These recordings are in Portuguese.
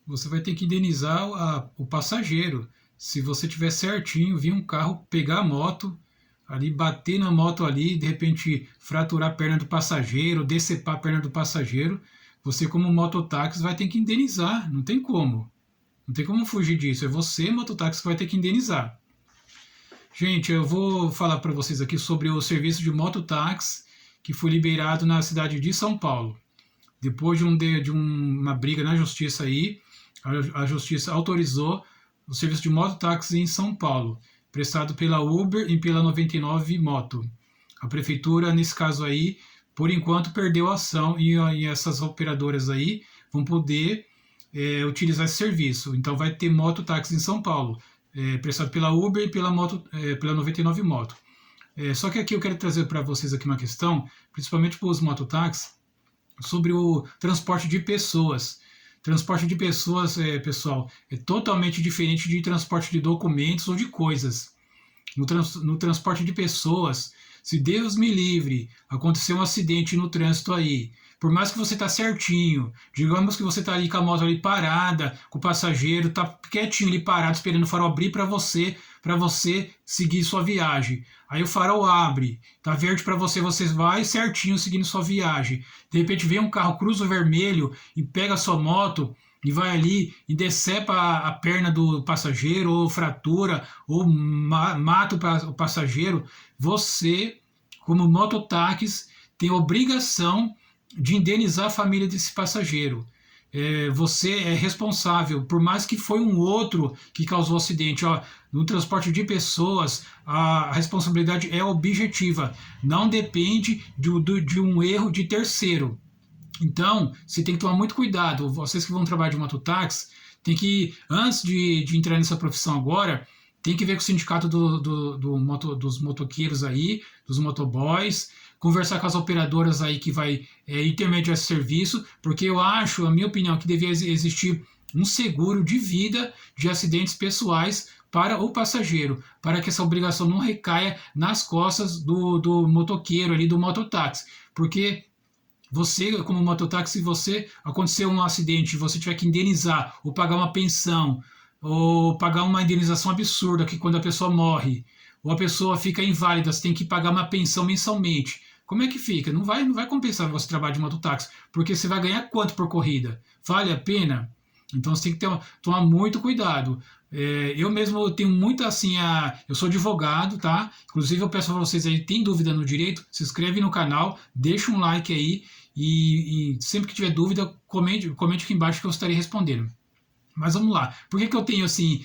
você vai ter que indenizar o passageiro. Se você tiver certinho, vir um carro pegar a moto, ali bater na moto ali, de repente fraturar a perna do passageiro, decepar a perna do passageiro, você como mototáxi vai ter que indenizar, não tem como. Não tem como fugir disso, é você, mototáxi, que vai ter que indenizar. Gente, eu vou falar para vocês aqui sobre o serviço de mototáxi que foi liberado na cidade de São Paulo. Depois de uma briga na justiça aí, a justiça autorizou o serviço de mototáxi em São Paulo, prestado pela Uber e pela 99 Moto. A prefeitura, nesse caso aí, por enquanto perdeu a ação e essas operadoras aí vão poder utilizar esse serviço. Então vai ter mototáxi em São Paulo, prestado pela Uber e pela 99 Moto. Só que aqui eu quero trazer para vocês aqui uma questão, principalmente para os mototáxis, sobre o transporte de pessoas. Transporte de pessoas, pessoal, é totalmente diferente de transporte de documentos ou de coisas. No transporte de pessoas, se Deus me livre, acontecer um acidente no trânsito aí, por mais que você tá certinho, digamos que você tá ali com a moto ali parada, com o passageiro, tá quietinho ali parado, esperando o farol abrir para você seguir sua viagem. Aí o farol abre, tá verde para você, você vai certinho seguindo sua viagem. De repente vem um carro, cruza o vermelho e pega a sua moto e vai ali e decepa a perna do passageiro, ou fratura, ou mata o passageiro. Você, como mototáxi, tem obrigação de indenizar a família desse passageiro. Você é responsável, por mais que foi um outro que causou o acidente. Ó, no transporte de pessoas, a responsabilidade é objetiva, não depende de um erro de terceiro. Então, você tem que tomar muito cuidado. Vocês que vão trabalhar de mototáxi, tem que, antes de entrar nessa profissão agora, tem que ver com o sindicato dos motoqueiros aí, dos motoboys, conversar com as operadoras aí que vai intermediar esse serviço, porque eu acho, a minha opinião, que devia existir um seguro de vida de acidentes pessoais para o passageiro, para que essa obrigação não recaia nas costas do motoqueiro ali, do mototáxi, porque você, como mototáxi, se você acontecer um acidente e você tiver que indenizar ou pagar uma pensão ou pagar uma indenização absurda que quando a pessoa morre ou a pessoa fica inválida, você tem que pagar uma pensão mensalmente. Como é que fica? Não vai compensar você trabalhar de mototáxi, porque você vai ganhar quanto por corrida? Vale a pena? Então você tem que tomar muito cuidado. Eu mesmo tenho muito assim, eu sou advogado, tá? Inclusive eu peço para vocês aí, tem dúvida no direito, se inscreve no canal, deixa um like aí e sempre que tiver dúvida, comente aqui embaixo que eu estarei respondendo. Mas vamos lá. Por que eu tenho assim.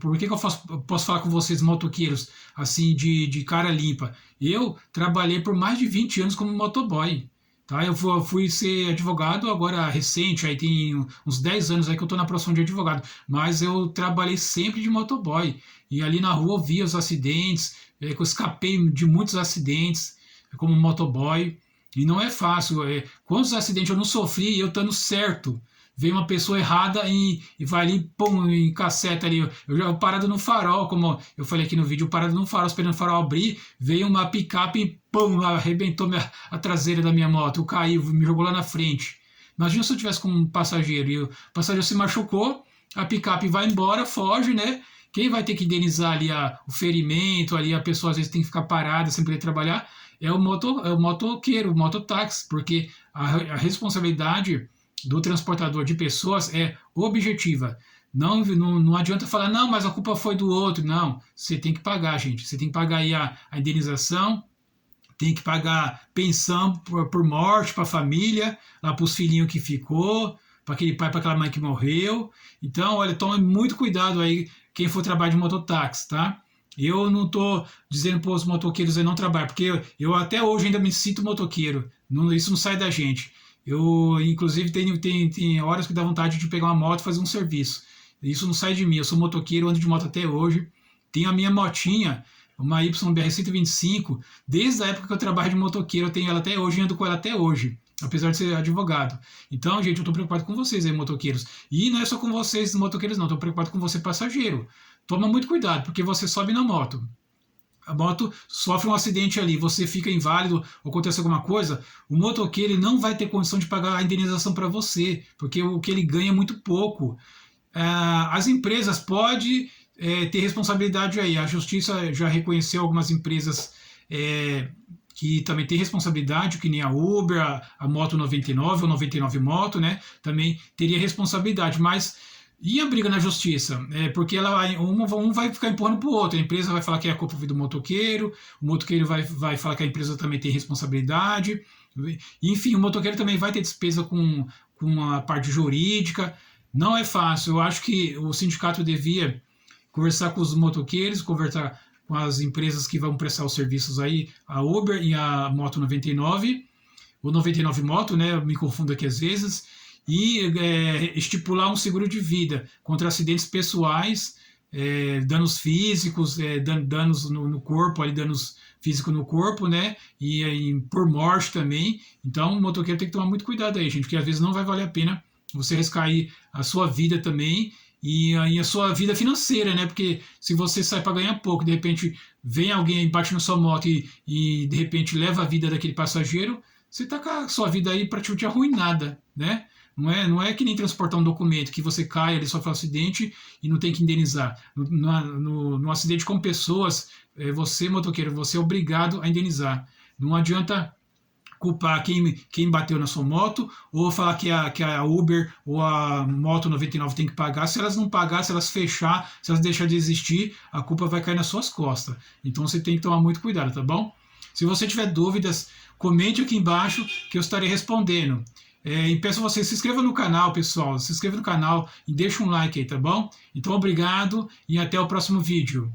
Por que eu posso falar com vocês, motoqueiros, assim, de cara limpa? Eu trabalhei por mais de 20 anos como motoboy. Tá? Eu fui ser advogado agora recente, aí tem uns 10 anos aí que eu estou na profissão de advogado. Mas eu trabalhei sempre de motoboy. E ali na rua eu via os acidentes, que eu escapei de muitos acidentes como motoboy. E não é fácil. Quantos acidentes eu não sofri eu estando certo? Vem uma pessoa errada e vai ali, pum, e caceta ali. Eu já parado no farol, como eu falei aqui no vídeo, parado no farol, esperando o farol abrir, veio uma picape e pum, arrebentou a traseira da minha moto. Eu caí, me jogou lá na frente. Imagina se eu tivesse com um passageiro e o passageiro se machucou, a picape vai embora, foge, né? Quem vai ter que indenizar ali o ferimento, ali a pessoa às vezes tem que ficar parada sem poder trabalhar, é o motoqueiro, o mototáxi, porque a responsabilidade do transportador de pessoas é objetiva. Não adianta falar, não, mas a culpa foi do outro. Não, você tem que pagar, gente. Você tem que pagar aí a indenização, tem que pagar pensão por morte para a família, lá para os filhinhos que ficou, para aquele pai, para aquela mãe que morreu. Então, olha, tome muito cuidado aí quem for trabalhar de mototáxi, tá? Eu não estou dizendo para os motoqueiros aí não trabalhar, porque eu até hoje ainda me sinto motoqueiro. Isso não sai da gente. Eu, inclusive, tem horas que dá vontade de pegar uma moto e fazer um serviço. Isso não sai de mim. Eu sou motoqueiro, ando de moto até hoje. Tenho a minha motinha, uma YBR 125. Desde a época que eu trabalho de motoqueiro, eu tenho ela até hoje e ando com ela até hoje, apesar de ser advogado. Então, gente, eu estou preocupado com vocês aí, motoqueiros. E não é só com vocês, motoqueiros, não. Estou preocupado com você, passageiro. Toma muito cuidado, porque você sobe na moto. a moto sofre um acidente ali, você fica inválido ou acontece alguma coisa, o motoqueiro ele não vai ter condição de pagar a indenização para você, porque o que ele ganha é muito pouco. As empresas podem ter responsabilidade aí. A justiça já reconheceu algumas empresas que também tem responsabilidade, que nem a Uber, a Moto 99 ou 99 Moto, né? Também teria responsabilidade, mas e a briga na justiça? Porque um vai ficar empurrando para o outro. A empresa vai falar que é a culpa do motoqueiro, o motoqueiro vai falar que a empresa também tem responsabilidade. Enfim, o motoqueiro também vai ter despesa com a parte jurídica. Não é fácil. Eu acho que o sindicato devia conversar com os motoqueiros, conversar com as empresas que vão prestar os serviços aí, a Uber e a Moto 99, ou 99 Moto, né? Eu me confundo aqui às vezes, e estipular um seguro de vida contra acidentes pessoais, danos físicos, danos no corpo, ali, danos físicos no corpo, né? E por morte também. Então o motoqueiro tem que tomar muito cuidado aí, gente, porque às vezes não vai valer a pena você arriscar aí a sua vida também e a sua vida financeira, né? Porque se você sai para ganhar pouco, de repente vem alguém, bate na sua moto e de repente leva a vida daquele passageiro, você tá com a sua vida aí praticamente arruinada, né? Não é que nem transportar um documento que você cai, ele sofre um acidente e não tem que indenizar. No acidente com pessoas, você, motoqueiro, você é obrigado a indenizar. Não adianta culpar quem bateu na sua moto ou falar que a Uber ou a Moto 99 tem que pagar. Se elas não pagar, se elas fechar, se elas deixarem de existir, a culpa vai cair nas suas costas. Então você tem que tomar muito cuidado, tá bom? Se você tiver dúvidas, comente aqui embaixo que eu estarei respondendo. E peço a você, se inscreva no canal, pessoal. Se inscreva no canal e deixa um like aí, tá bom? Então, obrigado e até o próximo vídeo.